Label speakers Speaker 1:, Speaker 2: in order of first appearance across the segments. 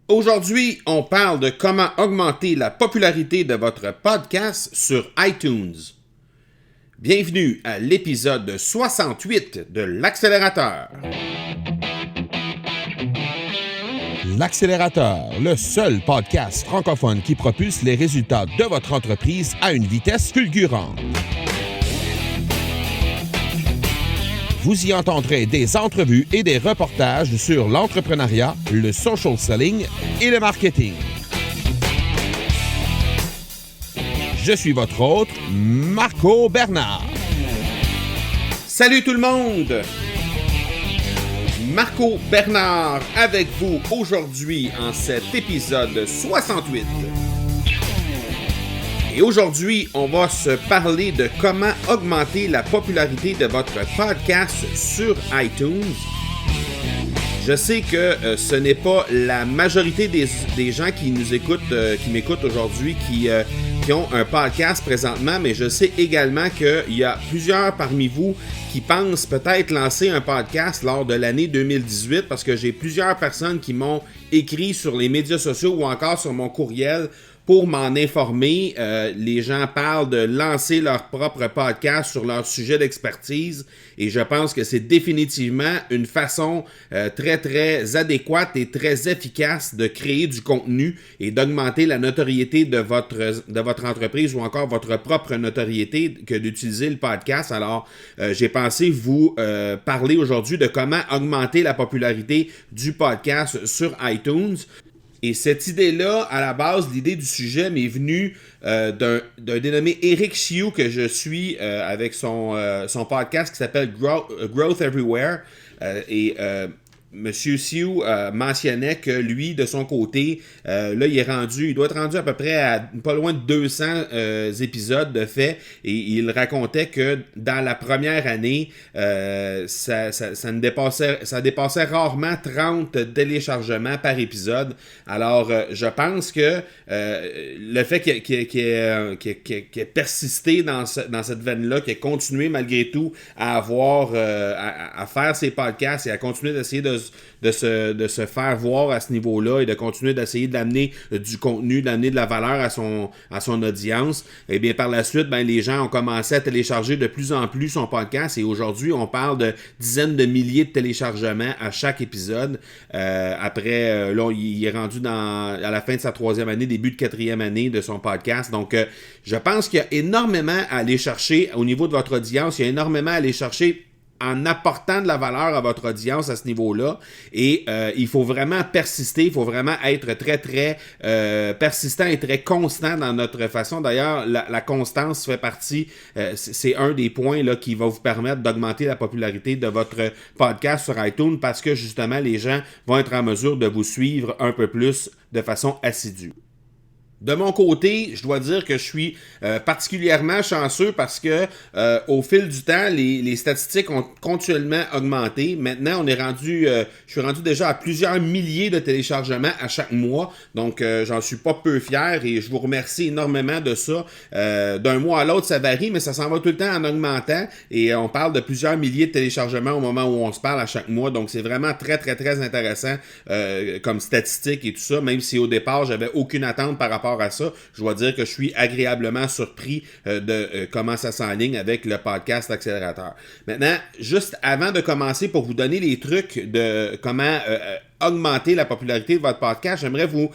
Speaker 1: Aujourd'hui, on parle de comment augmenter la popularité de votre podcast sur iTunes. Bienvenue à l'épisode 68 de l'Accélérateur.
Speaker 2: L'Accélérateur, le seul podcast francophone qui propulse les résultats de votre entreprise à une vitesse fulgurante. Vous y entendrez des entrevues et des reportages sur l'entrepreneuriat, le social selling et le marketing. Je suis votre hôte, Marco Bernard.
Speaker 1: Salut tout le monde! Marco Bernard avec vous aujourd'hui en cet épisode 68. Et aujourd'hui, on va se parler de comment augmenter la popularité de votre podcast sur iTunes. Je sais que ce n'est pas la majorité des gens qui nous écoutent, qui m'écoutent aujourd'hui, qui ont un podcast présentement, mais je sais également qu'il y a plusieurs parmi vous qui pensent peut-être lancer un podcast lors de l'année 2018 parce que j'ai plusieurs personnes qui m'ont écrit sur les médias sociaux ou encore sur mon courriel pour m'en informer. Les gens parlent de lancer leur propre podcast sur leur sujet d'expertise et je pense que c'est définitivement une façon très très adéquate et très efficace de créer du contenu et d'augmenter la notoriété de votre entreprise ou encore votre propre notoriété que d'utiliser le podcast. Alors, j'ai pensé vous parler aujourd'hui de comment augmenter la popularité du podcast sur iTunes. Et cette idée-là, à la base, l'idée du sujet m'est venue d'un dénommé Eric Chiou que je suis avec son podcast qui s'appelle Growth Everywhere. Monsieur Sioux mentionnait que lui, de son côté, là, il doit être rendu à peu près à pas loin de 200 épisodes de fait, et il racontait que dans la première année, ça dépassait rarement 30 téléchargements par épisode. Alors, je pense que le fait qu'il ait persisté dans cette veine-là, qu'il ait continué malgré tout à à faire ses podcasts et à continuer d'essayer de se faire voir à ce niveau-là et de continuer d'essayer d'amener du contenu, d'amener de la valeur à son audience, et bien par la suite, les gens ont commencé à télécharger de plus en plus son podcast et aujourd'hui, on parle de dizaines de milliers de téléchargements à chaque épisode. Après, là, il est rendu à la fin de sa 3e année, début de 4e année de son podcast. Donc, je pense qu'il y a énormément à aller chercher au niveau de votre audience. Il y a énormément à aller chercher en apportant de la valeur à votre audience à ce niveau-là. Et il faut vraiment persister, il faut vraiment être très, très persistant et très constant dans notre façon. D'ailleurs, la constance fait partie, c'est un des points là, qui va vous permettre d'augmenter la popularité de votre podcast sur iTunes parce que justement, les gens vont être en mesure de vous suivre un peu plus de façon assidue. De mon côté, je dois dire que je suis particulièrement chanceux parce que au fil du temps, les statistiques ont continuellement augmenté. Maintenant, je suis rendu déjà à plusieurs milliers de téléchargements à chaque mois. Donc, j'en suis pas peu fier et je vous remercie énormément de ça. D'un mois à l'autre, ça varie, mais ça s'en va tout le temps en augmentant. Et on parle de plusieurs milliers de téléchargements au moment où on se parle à chaque mois. Donc, c'est vraiment très, très, très intéressant comme statistique et tout ça. Même si au départ, j'avais aucune attente par rapport à ça, je dois dire que je suis agréablement surpris de comment ça s'enligne avec le podcast Accélérateur. Maintenant, juste avant de commencer, pour vous donner les trucs de comment augmenter la popularité de votre podcast, j'aimerais vous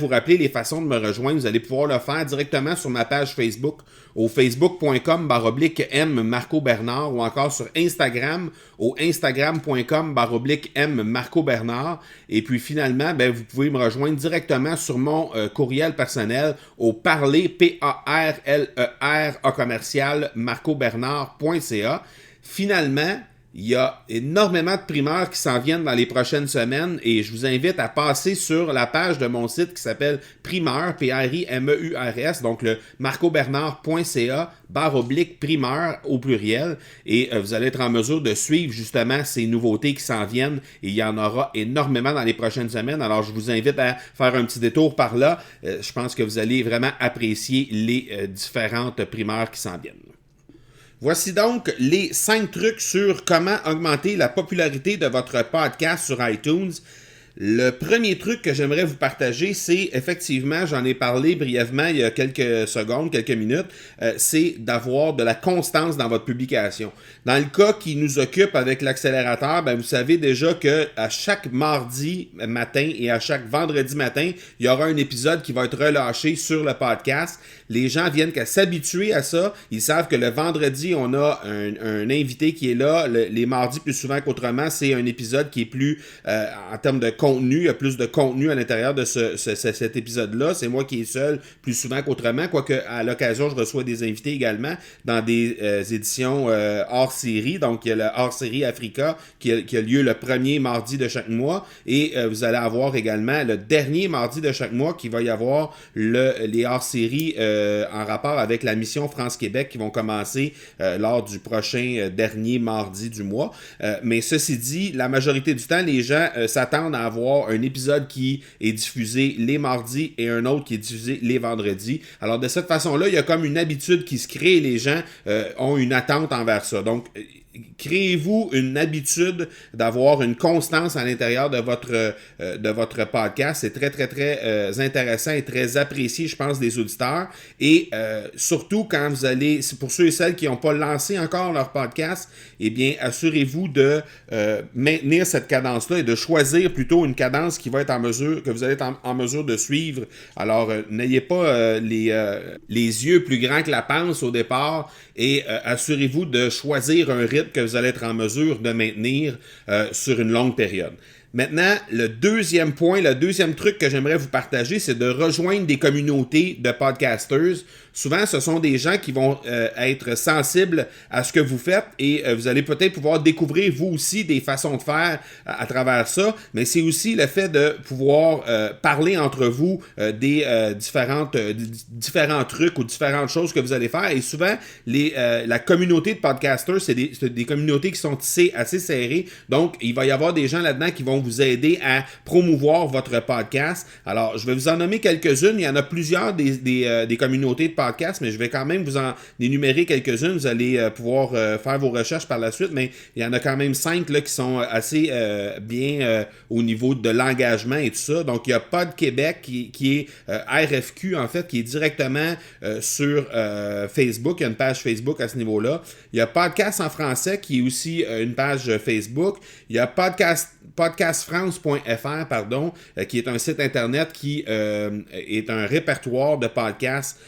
Speaker 1: rappeler les façons de me rejoindre. Vous allez pouvoir le faire directement sur ma page Facebook au facebook.com/M Marco Bernard ou encore sur Instagram au instagram.com/M Marco Bernard. Et puis finalement, vous pouvez me rejoindre directement sur mon courriel personnel au parler, PARLER commercial marcobernard.ca. Finalement, il y a énormément de primeurs qui s'en viennent dans les prochaines semaines et je vous invite à passer sur la page de mon site qui s'appelle Primeur, P-R-I-M-E-U-R-S, donc le marcobernard.ca/primeur au pluriel et vous allez être en mesure de suivre justement ces nouveautés qui s'en viennent et il y en aura énormément dans les prochaines semaines. Alors je vous invite à faire un petit détour par là. Je pense que vous allez vraiment apprécier les différentes primeurs qui s'en viennent. Voici donc les 5 trucs sur comment augmenter la popularité de votre podcast sur iTunes. Le premier truc que j'aimerais vous partager, c'est effectivement, j'en ai parlé brièvement il y a quelques secondes, quelques minutes, c'est d'avoir de la constance dans votre publication. Dans le cas qui nous occupe avec l'accélérateur, vous savez déjà que à chaque mardi matin et à chaque vendredi matin, il y aura un épisode qui va être relâché sur le podcast. Les gens viennent qu'à s'habituer à ça. Ils savent que le vendredi, on a un invité qui est là. Les mardis, plus souvent qu'autrement, c'est un épisode qui est plus, en termes de contenu, il y a plus de contenu à l'intérieur de cet épisode-là. C'est moi qui est seul plus souvent qu'autrement, quoique à l'occasion, je reçois des invités également dans des éditions hors série. Donc, il y a le hors-série Africa qui a lieu le premier mardi de chaque mois. Et vous allez avoir également le dernier mardi de chaque mois qui va y avoir les hors-séries en rapport avec la mission France-Québec qui vont commencer lors du prochain dernier mardi du mois. Mais ceci dit, la majorité du temps, les gens s'attendent à avoir un épisode qui est diffusé les mardis et un autre qui est diffusé les vendredis. Alors de cette façon-là, il y a comme une habitude qui se crée et les gens ont une attente envers ça. Donc, créez-vous une habitude d'avoir une constance à l'intérieur de votre podcast. C'est très, très, très intéressant et très apprécié, je pense, des auditeurs. Et surtout, quand vous allez, pour ceux et celles qui n'ont pas lancé encore leur podcast, eh bien, assurez-vous de maintenir cette cadence-là et de choisir plutôt une cadence qui va être en mesure, que vous allez être en mesure de suivre. Alors, n'ayez pas les yeux plus grands que la panse au départ et assurez-vous de choisir un rythme que vous allez être en mesure de maintenir sur une longue période. Maintenant, le deuxième point, le deuxième truc que j'aimerais vous partager, c'est de rejoindre des communautés de podcasters. Souvent, ce sont des gens qui vont être sensibles à ce que vous faites et vous allez peut-être pouvoir découvrir vous aussi des façons de faire à travers ça, mais c'est aussi le fait de pouvoir parler entre vous des différents trucs ou différentes choses que vous allez faire. Et souvent, la communauté de podcasters, c'est des communautés qui sont tissées assez serrées. Donc, il va y avoir des gens là-dedans qui vont vous aider à promouvoir votre podcast. Alors, je vais vous en nommer quelques-unes. Il y en a plusieurs des communautés de podcasts, mais je vais quand même vous en énumérer quelques-unes. Vous allez pouvoir faire vos recherches par la suite, mais il y en a quand même 5 là, qui sont assez bien au niveau de l'engagement et tout ça. Donc, il y a Pod Québec qui est RFQ, en fait, qui est directement sur Facebook. Il y a une page Facebook à ce niveau-là. Il y a Podcast en français qui est aussi une page Facebook. Il y a podcastfrance.fr, qui est un site internet qui est un répertoire de podcasts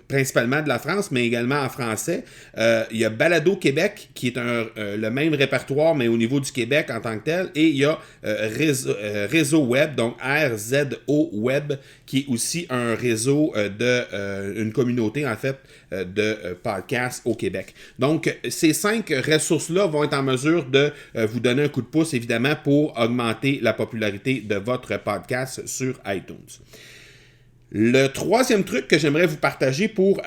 Speaker 1: principalement de la France, mais également en français. Il y a Balado Québec, qui est le même répertoire, mais au niveau du Québec en tant que tel. Et il y a Réseau Web, donc RZO Web, qui est aussi un réseau une communauté, en fait, de podcasts au Québec. Donc, ces 5 ressources-là vont être en mesure de vous donner un coup de pouce, évidemment, pour augmenter la popularité de votre podcast sur iTunes. Le troisième truc que j'aimerais vous partager pour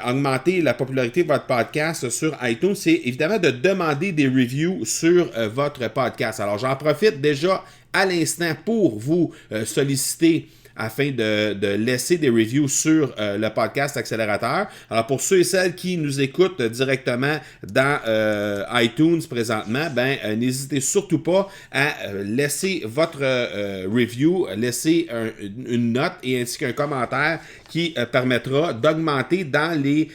Speaker 1: augmenter la popularité de votre podcast sur iTunes, c'est évidemment de demander des reviews sur votre podcast. Alors, j'en profite déjà à l'instant pour vous solliciter afin de laisser des reviews sur le podcast Accélérateur. Alors, pour ceux et celles qui nous écoutent directement dans iTunes présentement, n'hésitez surtout pas à laisser votre review, laisser une note et ainsi qu'un commentaire qui permettra d'augmenter dans les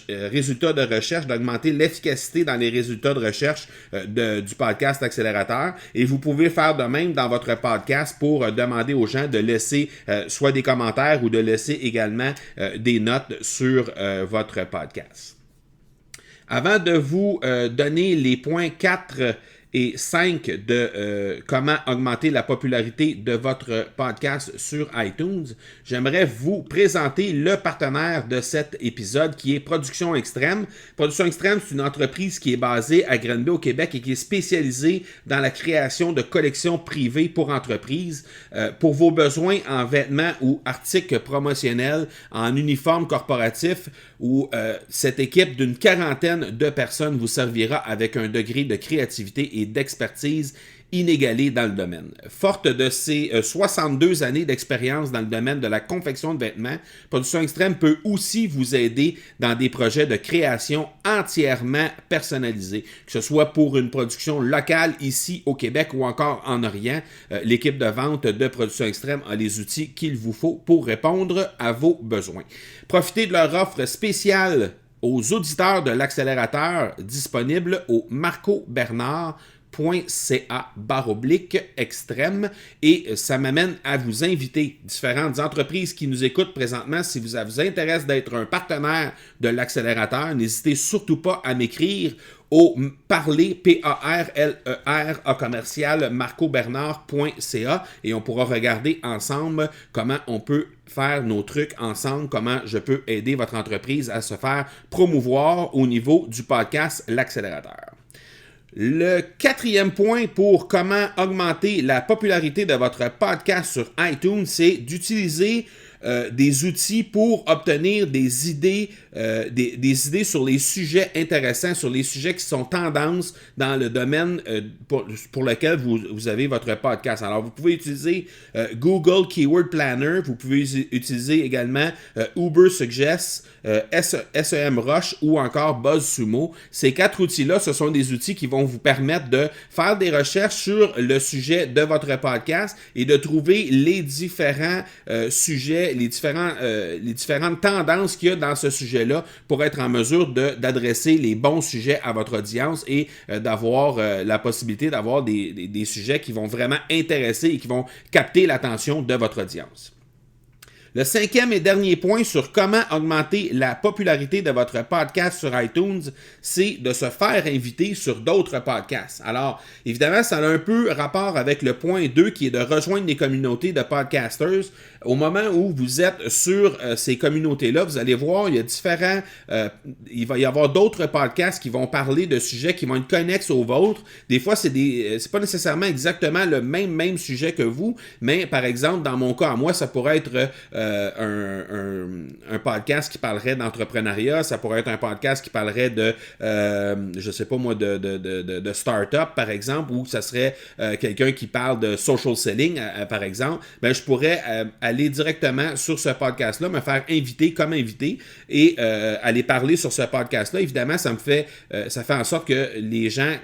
Speaker 1: résultats de recherche, d'augmenter l'efficacité dans les résultats de recherche du podcast Accélérateur. Et vous pouvez faire de même dans votre podcast pour demander aux gens de laisser soit des commentaires ou de laisser également des notes sur votre podcast. Avant de vous donner les points 4 et 5 de comment augmenter la popularité de votre podcast sur iTunes, j'aimerais vous présenter le partenaire de cet épisode qui est Production Extrême. Production Extrême, c'est une entreprise qui est basée à Granby au Québec et qui est spécialisée dans la création de collections privées pour entreprises. Pour vos besoins en vêtements ou articles promotionnels, en uniforme corporatif, où cette équipe d'une 40aine de personnes vous servira avec un degré de créativité et d'expertise inégalée dans le domaine. Forte de ses 62 années d'expérience dans le domaine de la confection de vêtements, Production Extrême peut aussi vous aider dans des projets de création entièrement personnalisés, que ce soit pour une production locale ici au Québec ou encore en Orient. L'équipe de vente de Production Extrême a les outils qu'il vous faut pour répondre à vos besoins. Profitez de leur offre spéciale aux auditeurs de l'accélérateur disponible au marcobernard.ca/extrême et ça m'amène à vous inviter différentes entreprises qui nous écoutent présentement. Si vous intéresse d'être un partenaire de l'accélérateur, n'hésitez surtout pas à m'écrire au parler, P-A-R-L-E-R, à commercial marcobernard.ca et on pourra regarder ensemble comment on peut faire nos trucs ensemble, comment je peux aider votre entreprise à se faire promouvoir au niveau du podcast L'Accélérateur. Le 4e point pour comment augmenter la popularité de votre podcast sur iTunes, c'est d'utiliser des outils pour obtenir des idées sur les sujets intéressants, sur les sujets qui sont tendances dans le domaine pour lequel vous avez votre podcast. Alors, vous pouvez utiliser Google Keyword Planner, vous pouvez utiliser également Uber Suggest, SEMrush ou encore BuzzSumo. Ces 4 outils-là, ce sont des outils qui vont vous permettre de faire des recherches sur le sujet de votre podcast et de trouver les différents sujets, les différentes tendances qu'il y a dans ce sujet-là pour être en mesure d'adresser les bons sujets à votre audience et d'avoir la possibilité d'avoir des sujets qui vont vraiment intéresser et qui vont capter l'attention de votre audience. Le 5e et dernier point sur comment augmenter la popularité de votre podcast sur iTunes, c'est de se faire inviter sur d'autres podcasts. Alors, évidemment, ça a un peu rapport avec le point 2 qui est de rejoindre les communautés de podcasters. Au moment où vous êtes sur ces communautés-là, vous allez voir, il va y avoir d'autres podcasts qui vont parler de sujets qui vont être connexes aux vôtres. Des fois, c'est pas nécessairement exactement le même sujet que vous, mais par exemple, dans mon cas, à moi, ça pourrait être un podcast qui parlerait d'entrepreneuriat, ça pourrait être un podcast qui parlerait de start-up, par exemple, ou ça serait quelqu'un qui parle de social selling, par exemple. Ben, je pourrais aller directement sur ce podcast-là, me faire inviter comme invité et aller parler sur ce podcast-là. Évidemment, ça fait en sorte que les gens,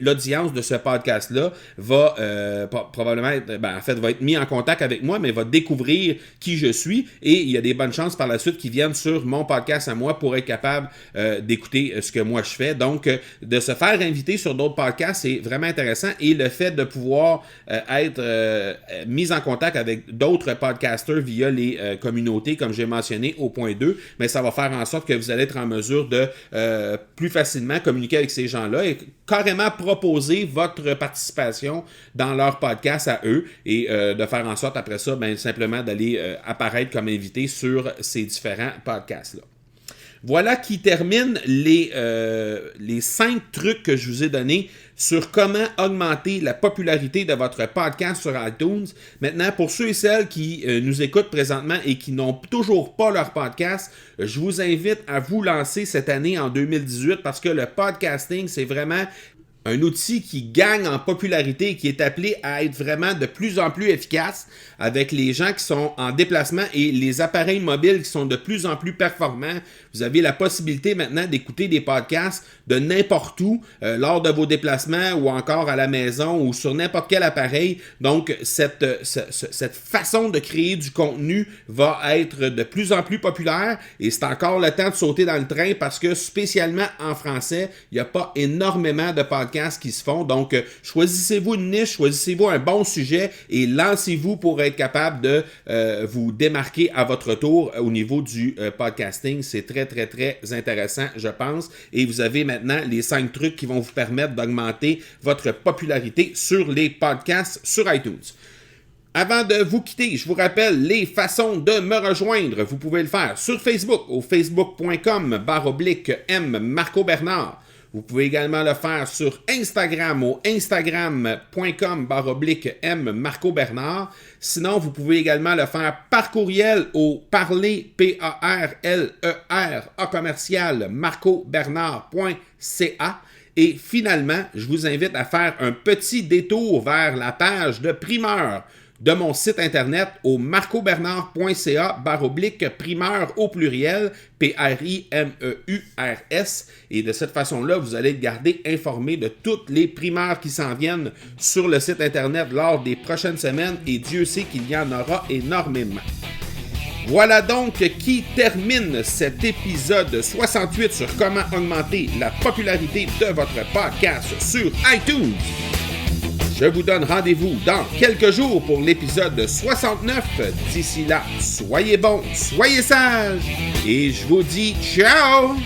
Speaker 1: l'audience de ce podcast-là va probablement va être mis en contact avec moi, mais va découvrir qui je suis et il y a des bonnes chances par la suite qu'ils viennent sur mon podcast à moi pour être capable d'écouter ce que moi je fais. Donc, de se faire inviter sur d'autres podcasts, c'est vraiment intéressant et le fait de pouvoir être mis en contact avec d'autres podcasters via les communautés, comme j'ai mentionné au point 2, mais ça va faire en sorte que vous allez être en mesure de plus facilement communiquer avec ces gens-là et carrément proposer votre participation dans leur podcast à eux et de faire en sorte après ça, simplement d'aller apparaître comme invité sur ces différents podcasts-là. Voilà qui termine les 5 trucs que je vous ai donnés sur comment augmenter la popularité de votre podcast sur iTunes. Maintenant, pour ceux et celles qui nous écoutent présentement et qui n'ont toujours pas leur podcast, je vous invite à vous lancer cette année en 2018 parce que le podcasting, c'est vraiment un outil qui gagne en popularité et qui est appelé à être vraiment de plus en plus efficace avec les gens qui sont en déplacement et les appareils mobiles qui sont de plus en plus performants. Vous avez la possibilité maintenant d'écouter des podcasts de n'importe où lors de vos déplacements ou encore à la maison ou sur n'importe quel appareil. Donc, cette façon de créer du contenu va être de plus en plus populaire et c'est encore le temps de sauter dans le train parce que spécialement en français, il n'y a pas énormément de podcasts qui se font. Donc, choisissez-vous une niche, choisissez-vous un bon sujet et lancez-vous pour être capable de vous démarquer à votre tour au niveau du podcasting. C'est très, très, très intéressant, je pense. Et vous avez maintenant les 5 trucs qui vont vous permettre d'augmenter votre popularité sur les podcasts sur iTunes. Avant de vous quitter, je vous rappelle les façons de me rejoindre. Vous pouvez le faire sur Facebook, au facebook.com/M Marco Bernard. Vous pouvez également le faire sur Instagram au instagram.com/M Marco Bernard. Sinon, vous pouvez également le faire par courriel au parler, PARLER, à commercial marcobernard.ca. Et finalement, je vous invite à faire un petit détour vers la page de primeur de mon site internet au marcobernard.ca/primeur au pluriel, P-R-I-M-E-U-R-S. Et de cette façon-là, vous allez être gardé informé de toutes les primeurs qui s'en viennent sur le site internet lors des prochaines semaines, et Dieu sait qu'il y en aura énormément. Voilà donc qui termine cet épisode 68 sur comment augmenter la popularité de votre podcast sur iTunes. Je vous donne rendez-vous dans quelques jours pour l'épisode 69. D'ici là, soyez bons, soyez sages et je vous dis ciao!